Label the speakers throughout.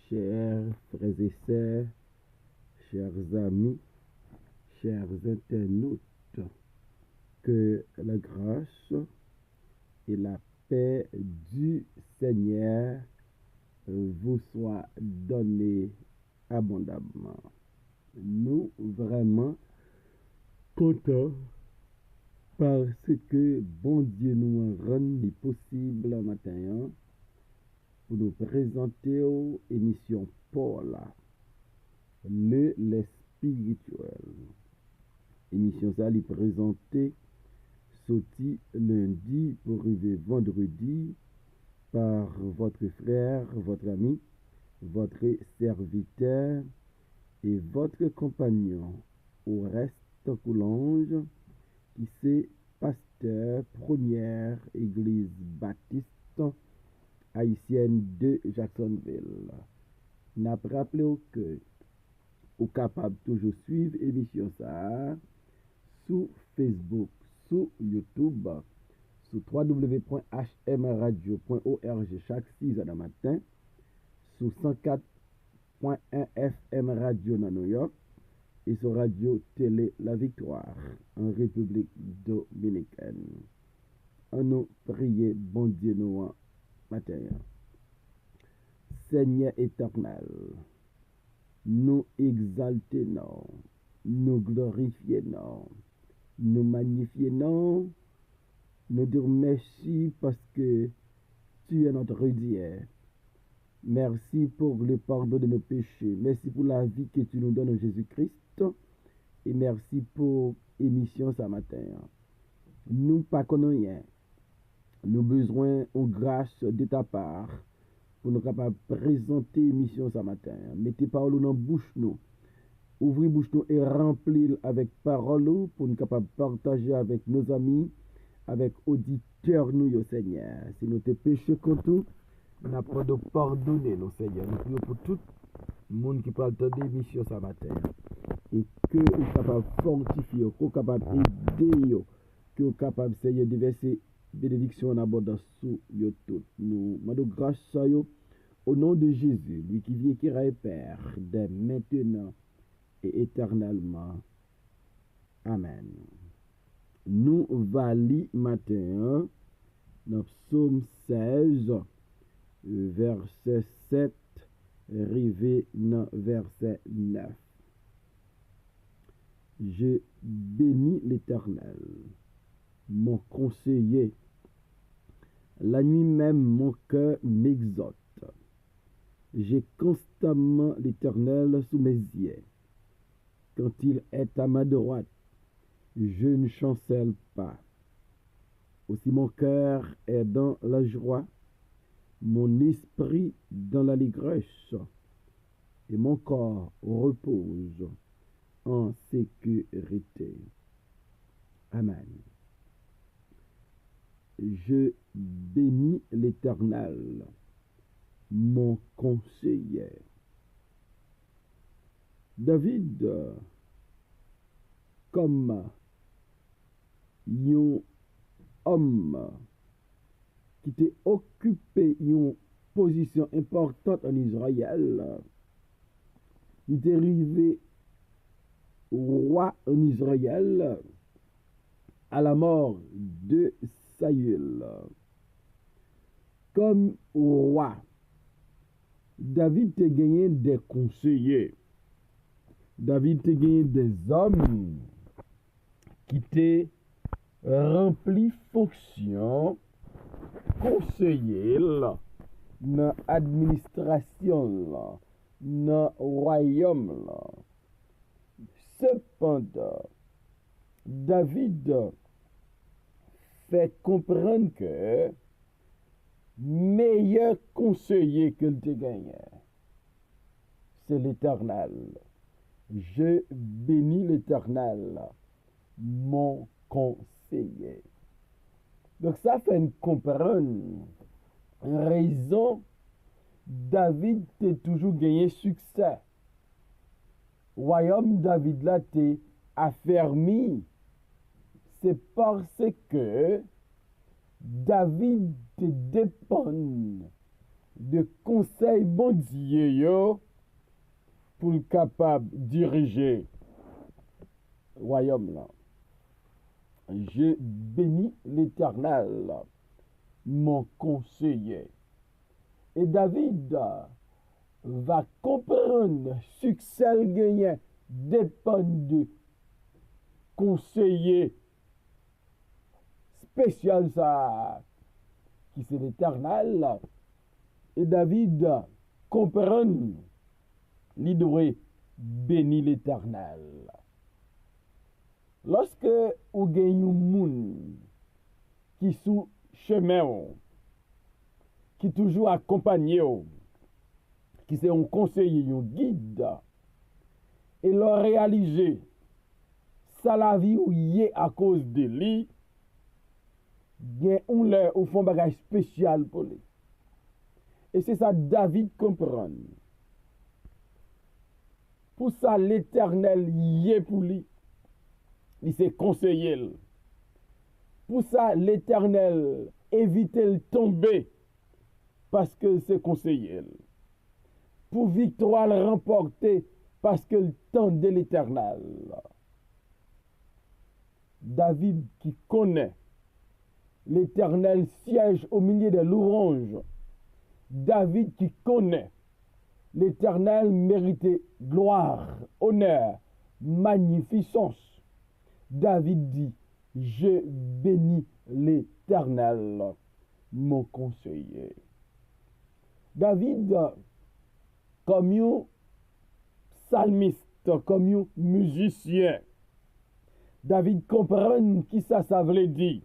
Speaker 1: Chers frères et sœurs, chers amis, chers internautes, que la grâce et la paix du Seigneur vous soient données abondamment. Nous vraiment contents parce que bon Dieu nous rend possible un matin pour nous présenter aux émissions Paul, les spirituels. Émission ça lui présentée sorti lundi pour arriver vendredi par votre frère, votre ami, votre serviteur et votre compagnon au reste Coulange qui c'est pasteur première église baptiste haïtienne de Jacksonville. N'a rappelé que vous capable toujours suivre émission ça sur Facebook, sur YouTube, sur www.hmradio.org chaque 6 h du matin, sur 104.1 FM Radio dans New York et sur Radio Télé La Victoire en République Dominicaine. On nous prier, bon Dieu nous matin. Seigneur éternel, nous exaltons, nous glorifions, nous magnifions, nous disons merci parce que tu es notre Dieu. Merci pour le pardon de nos péchés. Merci pour la vie que tu nous donnes en Jésus-Christ. Et merci pour l'émission ce matin. Nous pas connaissons rien. Nous avons besoin de grâce de ta part pour nous capables de présenter l'émission ce matin. Mettez parole dans la bouche nous. Ouvrez bouche nous et remplir avec parole pour nous capables de partager avec nos amis, avec auditeurs nous, Seigneur. Si nous te péchons contre tout, nous avons de pardonner nous, Seigneur. Nous prions pour tout le monde qui peut entendre l'émission ce matin. Et que nous sommes capables de fortifier, que nous sommes capables d'aider, que nous sommes capables, Seigneur, de verser bénédiction en abondance sur nous tous. Nous demandons grâce à vous au nom de Jésus, lui qui vient qui est Père, dès maintenant et éternellement. Amen. Nous allons matin dans Psaume 16, verset 7, arrivé dans verset 9. Je bénis l'Éternel, mon conseiller. La nuit même, mon cœur m'exalte. J'ai constamment l'Éternel sous mes yeux. Quand il est à ma droite, je ne chancelle pas. Aussi mon cœur est dans la joie, mon esprit dans l'allégresse, et mon corps repose en sécurité. Amen. Je bénis l'Éternel, mon conseiller. David, comme un homme qui était occupé une position importante en Israël, il est arrivé roi en Israël à la mort de Saül. Comme roi, David a gagné des conseillers. David a gagné des hommes qui étaient remplis fonction conseiller dans l'administration, dans le royaume. Cependant, David fait comprendre que meilleur conseiller que le gagné, c'est l'Éternel. Je bénis l'Éternel, mon conseiller. Donc ça fait une comprendre une raison David a toujours gagné succès. Royaume David là t'est affermi. C'est parce que David dépend de conseil bon Dieu yo pour le capable diriger le royaume là. Je bénis l'Éternel, mon conseiller. Et David va comprendre succès le gagné dépend de conseiller spécial ça qui c'est l'Éternel. Et David comprend l'idée béni l'Éternel. Lorsque vous gagnez un monde qui sous chemin, qui toujours accompagné, qui c'est un conseiller, un guide, et leur réaliser ça la vie où y est à cause de lui, bien on leur au fond bagage spécial pour lui. Et c'est ça David comprend. Pour ça l'Éternel y est pour lui. Il s'est conseillé. Pour ça l'Éternel évite de tomber parce que c'est conseillé. Pour victoire le remporter parce que le temps de l'Éternel. David qui connaît l'Éternel siège au milieu des louanges. David qui connaît l'Éternel mérite gloire, honneur, magnificence. David dit, je bénis l'Éternel, mon conseiller. David, comme un psalmiste, comme un musicien, David comprend qui ça veut dire.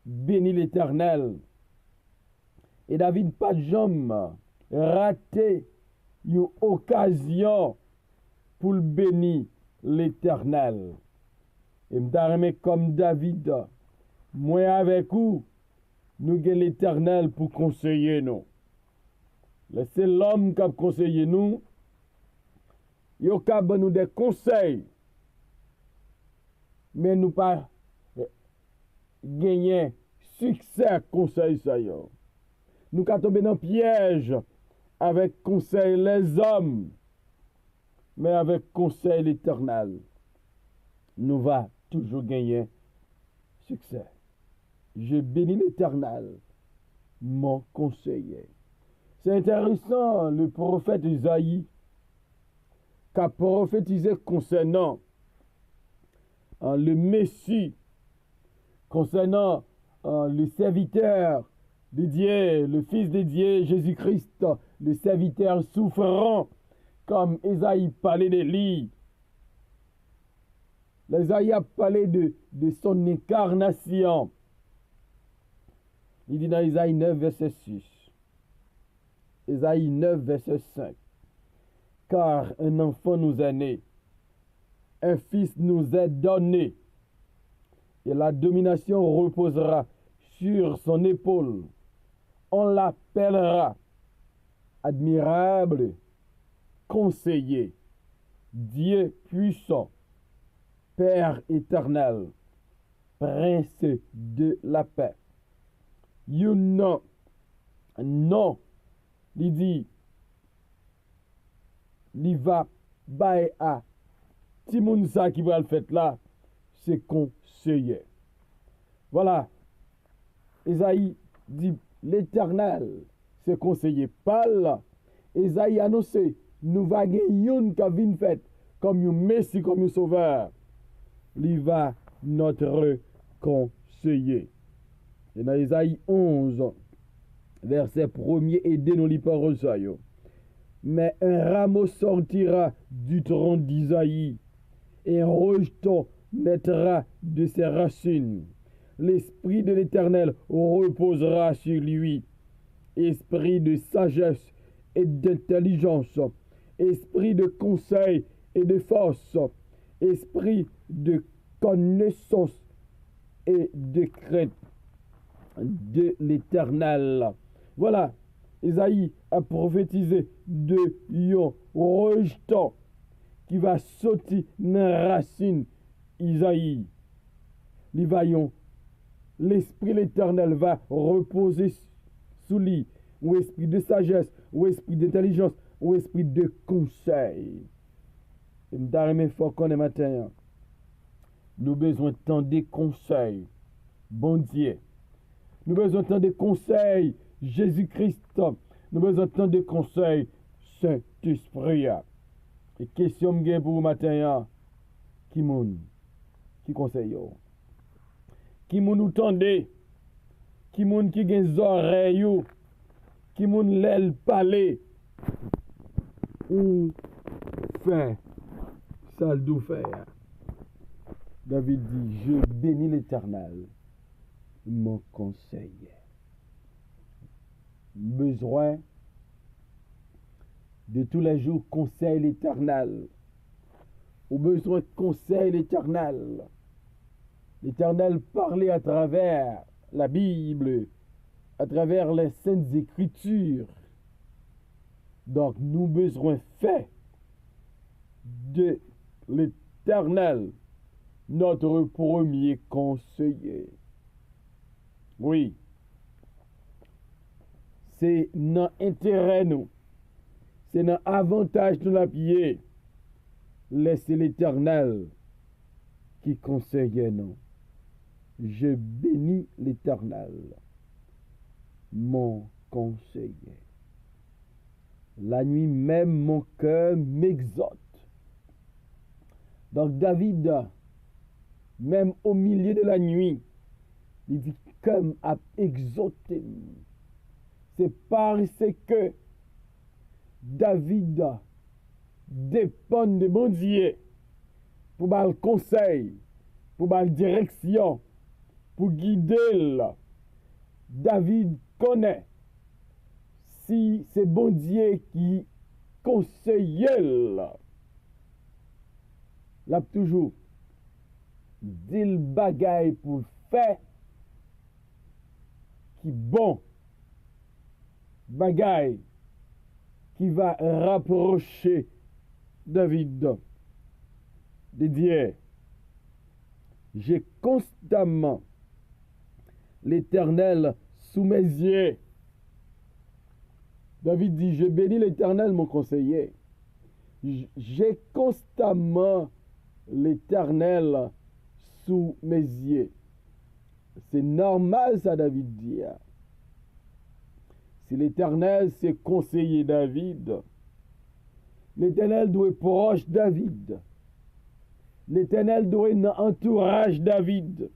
Speaker 1: Bénis l'Éternel. Et David pas de jambe raté une occasion pour le bénir l'Éternel. Et m'darme comme David, moi avec vous, nous avons l'Éternel pour conseiller nous. C'est l'homme qui a conseillé nous. Il a nous des conseils. Mais nous pas gagner succès conseil ça yo. Nous avons tombé dans le piège avec conseil les hommes, mais avec conseil l'Éternel, nous va toujours gagner succès. Je bénis l'Éternel, mon conseiller. C'est intéressant, le prophète Isaïe, qui a prophétisé concernant le Messie, concernant le serviteur de Dieu, le Fils de Dieu, Jésus-Christ, le serviteur souffrant, comme Isaïe parlait de lui. Isaïe a parlé de son incarnation. Il dit dans Isaïe 9, verset 6. Isaïe 9, verset 5. Car un enfant nous est né, un fils nous est donné, et la domination reposera sur son épaule. On l'appellera admirable, conseiller, Dieu puissant, Père éternel, Prince de la paix. Non, il dit, il va bailler à Timounsa qui va le faire là, c'est conseiller. Voilà, Isaïe dit, l'Éternel, c'est conseiller. Parle, Isaïe annoncé, nous va gagner une qui vient fait comme un Messie, comme un sauveur. Il va notre conseiller. Et dans Isaïe 11, verset 1er, et nous les paroles ça. Mais un rameau sortira du tronc d'Isaïe, et un rejeton naîtra de ses racines. L'esprit de l'Éternel reposera sur lui, esprit de sagesse et d'intelligence, esprit de conseil et de force, esprit de connaissance et de crainte de l'Éternel. Voilà, Isaïe a prophétisé de un rejeton qui va sauter dans la racine Isaïe. Il va l'Esprit l'Éternel va reposer sous lui, ou esprit de sagesse, ou esprit d'intelligence, ou esprit de conseil. Et me fort qu'on est matin. Nous besoin de tant de conseils. Bon Dieu. Nous besoin de tant de conseils. Jésus-Christ. Nous besoin de tant de conseils. Saint-Esprit. Et question m'gain pour matin. Qui moun? Qui conseille? Qui moun nous tende? Qui moun qui gen oreilles? Qui moun l'aile parler? Ou fait ça le dou faire? David dit, je bénis l'Éternel, mon conseil. Besoin de tous les jours conseil l'Éternel. Ou besoin de conseil l'Éternel. L'Éternel parlait à travers la Bible, à travers les Saintes Écritures. Donc nous besoin fait de l'Éternel, notre premier conseiller. Oui, c'est notre intérêt nous, c'est notre avantage de la pied. Laissez l'Éternel qui conseille nous. Je bénis l'Éternel, mon conseiller. La nuit même, mon cœur m'exhorte. Donc David, même au milieu de la nuit, il dit comme à exhorter. C'est parce que David dépend de mon Dieu pour le conseil, pour la direction, pour guider. David connaît si c'est bon Dieu qui conseille. L'a toujours dit le bagaille pour faire qui bon, bagaille qui va rapprocher David de Dieu. J'ai constamment l'Éternel sous mes yeux. David dit, je bénis l'Éternel, mon conseiller. J'ai constamment l'Éternel sous mes yeux. C'est normal, ça, David dit. Si l'Éternel s'est conseiller David, l'Éternel doit être proche David. L'Éternel doit être dans entourage David.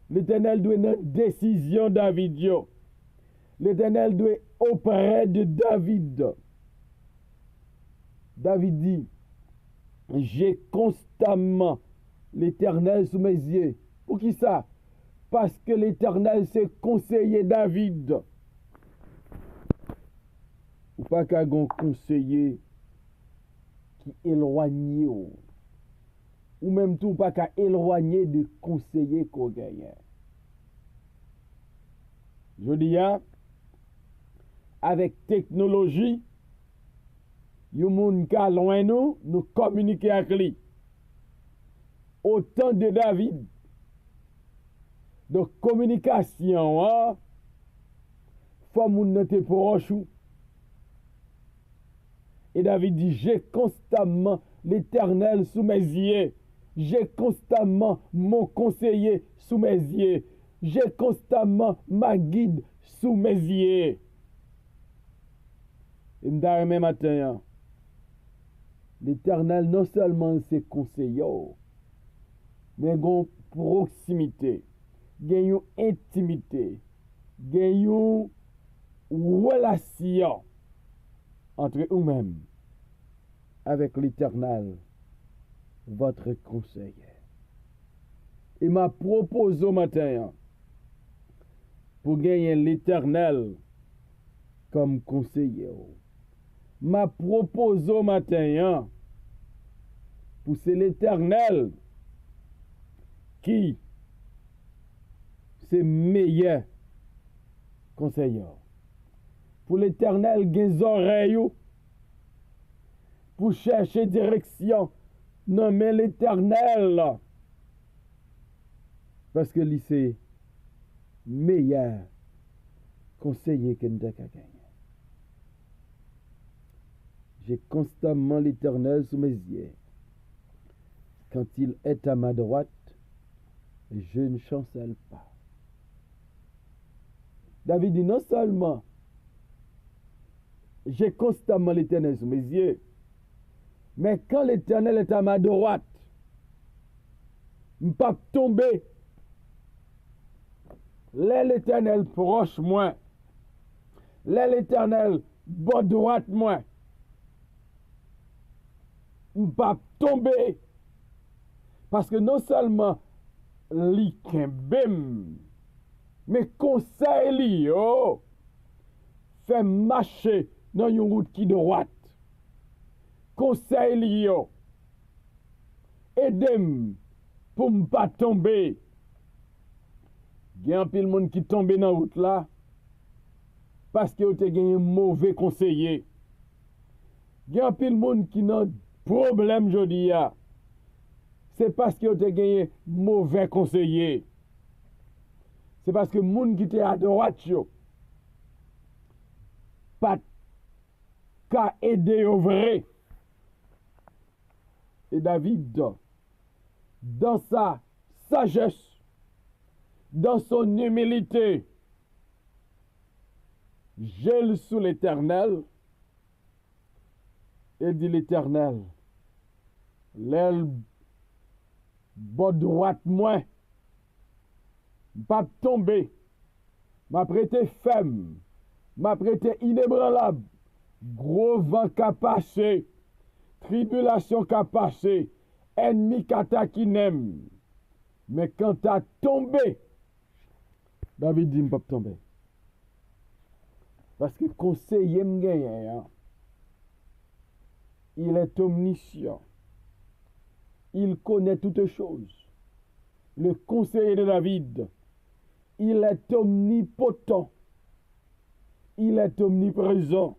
Speaker 1: L'Éternel doit être dans décision David. L'Éternel doit être auprès de David. David dit, j'ai constamment l'Éternel sous mes yeux. Pour qui ça? Parce que l'Éternel s'est conseiller David. Ou pas qu'un conseiller qui éloigné ou même tout pas qu'à éloigner de conseiller qu'on gagne. Je dis avec technologie, il y a des gens qui sont loin nous communiquer avec lui. Autant de David. Donc communication, faut moun nan te proche. Et David dit, j'ai constamment l'Éternel sous mes yeux. J'ai constamment mon conseiller sous mes yeux. J'ai constamment ma guide sous mes yeux. Et me matin, l'Éternel non seulement ses conseillers, mais une proximité, une intimité, une relation entre vous-même avec l'Éternel, votre conseiller. Il m'a proposé au matin pour gagner l'Éternel comme conseiller. M'a proposé au matin pour c'est l'Éternel qui c'est meilleur conseiller. Pour l'Éternel, des oreilles pour chercher direction. Non, mais l'Éternel, parce que c'est meilleur conseiller que nous avons gagné. J'ai constamment l'Éternel sous mes yeux. Quand il est à ma droite, je ne chancelle pas. David dit non seulement j'ai constamment l'Éternel sous mes yeux, mais quand l'Éternel est à ma droite, je ne peux pas tomber. L'Éternel proche moi. L'Éternel bas droite moi. Je ne peux pas tomber. Parce que non seulement li kembem, mais conseil li yo fait marcher dans une route qui droite. Conseil li yo aidem pour ne pas tomber. Il y a un pile monde qui tombe dans la route là parce que vous avez un mauvais conseiller. Il y a un pile monde qui n'a problème aujourd'hui. C'est parce que vous avez un mauvais conseiller. C'est parce que les gens qui étaient à droite, pas qu'à aider au vrai. Et David, dans sa sagesse, dans son humilité, gèle sous l'Éternel et dit l'Éternel, l'aile bas droite moi, pas tomber, m'a prêté ferme, m'a prêté inébranlable, gros vent qu'a passé, tribulation qu'a passé, ennemi qui n'aime. Mais quand t'as tombé, David dit, je ne peux pas tomber. Parce que conseiller m'gagne, il est omniscient. Il connaît toutes choses. Le conseiller de David, il est omnipotent. Il est omniprésent.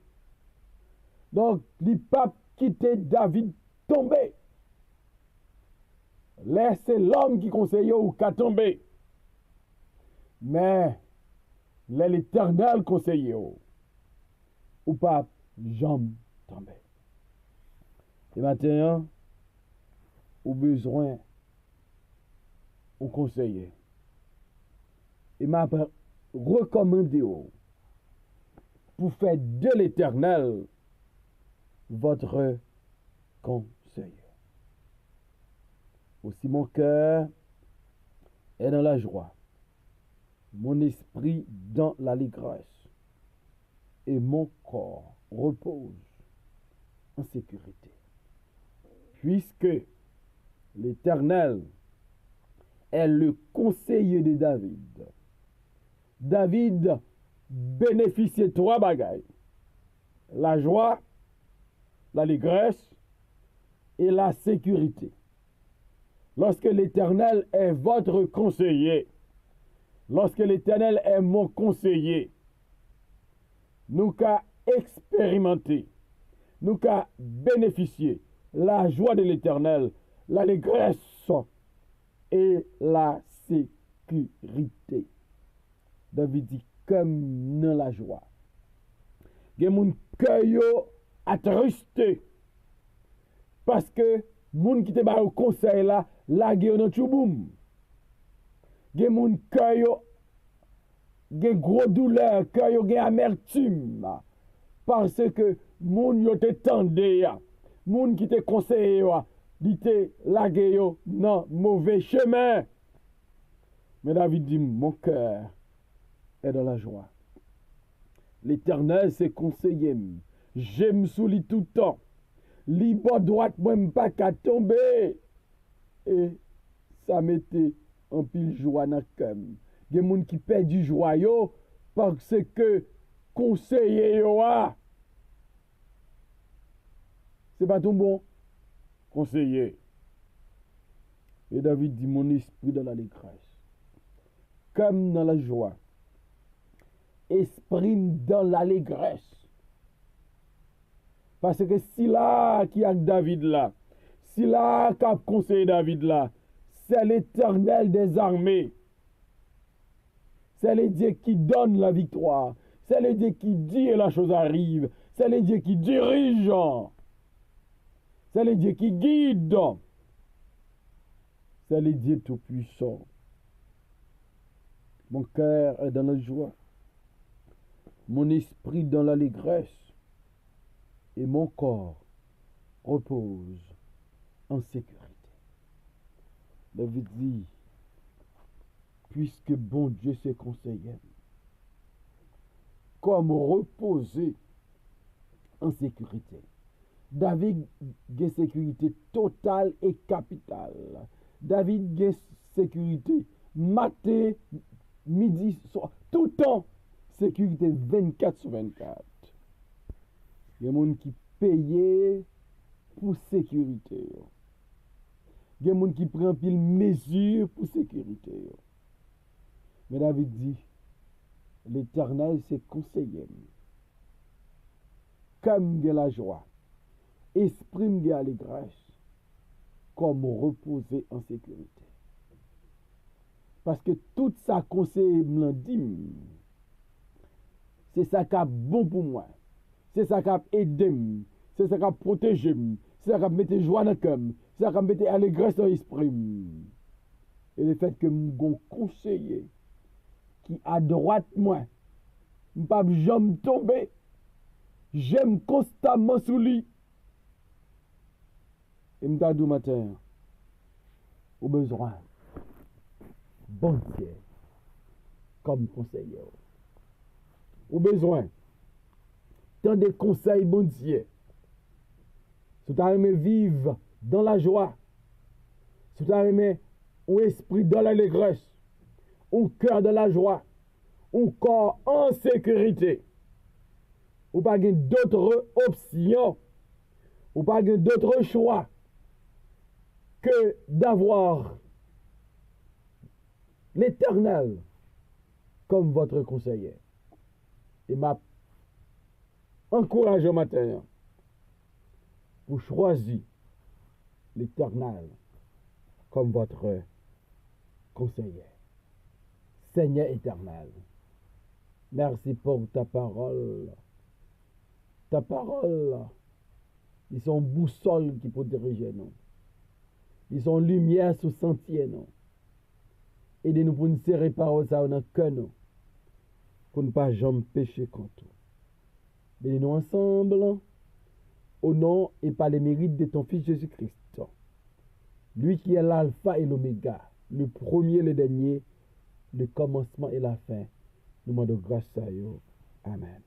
Speaker 1: Donc, il ne peut pas quitter David tomber. Là, c'est l'homme qui conseille ou qui a tombé. Mais, là, l'Éternel conseille ou pas jamais tomber. Et maintenant, au besoin, au conseiller. Il m'a recommandé pour faire de l'Éternel votre conseiller. Aussi mon cœur est dans la joie, mon esprit dans l'allégresse, et mon corps repose en sécurité. Puisque l'Éternel est le conseiller de David. David bénéficiait de trois bagailles. La joie, l'allégresse et la sécurité. Lorsque l'Éternel est votre conseiller, lorsque l'Éternel est mon conseiller, nous qu'à expérimenter, nous qu'à bénéficier la joie de l'Éternel, l'allégresse et la sécurité. David dit, comme dans la joie. Il y a mon cœur attristé. Parce que moun qui te ba au conseil là, la gueule dans chouboum. Il y a mon cœur, il y a gros douleur, cœur il y a amertume. Parce que moun yo te tendé, moun qui te conseillé, dit te la gueule dans mauvais chemin. Mais David dit, mon cœur est dans la joie. L'Éternel, c'est conseiller. J'aime sous lui tout le temps. Li bas droite, même pas qu'à tomber. Et ça mettait en pile joie dans le cœur. Il y a des gens qui perdent du joyau parce que conseiller yo a. C'est pas ton bon conseiller. Et David dit, mon esprit dans l'allégresse, comme dans la joie, exprime dans l'allégresse. Parce que si là qui a David là, si là qui a conseillé David là, c'est l'Éternel des armées. C'est le Dieu qui donne la victoire. C'est le Dieu qui dit et la chose arrive. C'est le Dieu qui dirige. C'est le Dieu qui guide. C'est le Dieu tout-puissant. Mon cœur est dans la joie. Mon esprit dans l'allégresse. Et mon corps repose en sécurité. David dit, puisque bon Dieu s'est conseillé, comme reposer en sécurité. David a sécurité totale et capitale. David a sécurité matin, midi, soir, tout le temps. Sécurité 24 sur 24. Il y a des gens qui payent pour sécurité. Il y a des gens qui prennent pile mesure pour sécurité. Mais David dit, l'Éternel s'est conseillé. Comme de la joie, exprime de l'allégresse, comme reposer en sécurité. Parce que tout ça conseil me dit, c'est ça qui est bon pour moi. C'est ça qui a aidé, c'est ça qui a protégé, c'est ça qui a mis joie dans le cœur, c'est ça qui a mis allégresse dans l'esprit. Et le fait que mon conseiller qui à droite moi, je ne peux pas jamais tomber, j'aime constamment sous lui. Et je me dis matin, au besoin, bon Dieu, comme conseiller. Au besoin, tant de conseils, bon Dieu. Si tu as aimé vivre dans la joie, si tu as aimé un esprit dans l'allégresse, un cœur dans la joie, un corps en sécurité, ou pas d'autres options, ou pas d'autres choix que d'avoir l'Éternel comme votre conseiller. Et m'a encouragé au matin pour choisir l'Éternel comme votre conseiller. Seigneur éternel, merci pour ta parole. Ta parole, ils sont boussole qui peut diriger nous. Ils sont lumière sous sentier nous. Aidez-nous pour nous serrer parole ça dans le cœur nous. Pour ne pas jamais pécher contre nous. Aidez-nous ensemble, au nom et par les mérites de ton Fils Jésus-Christ. Lui qui est l'alpha et l'oméga, le premier et le dernier, le commencement et la fin. Nous demandons grâce à Dieu. Amen.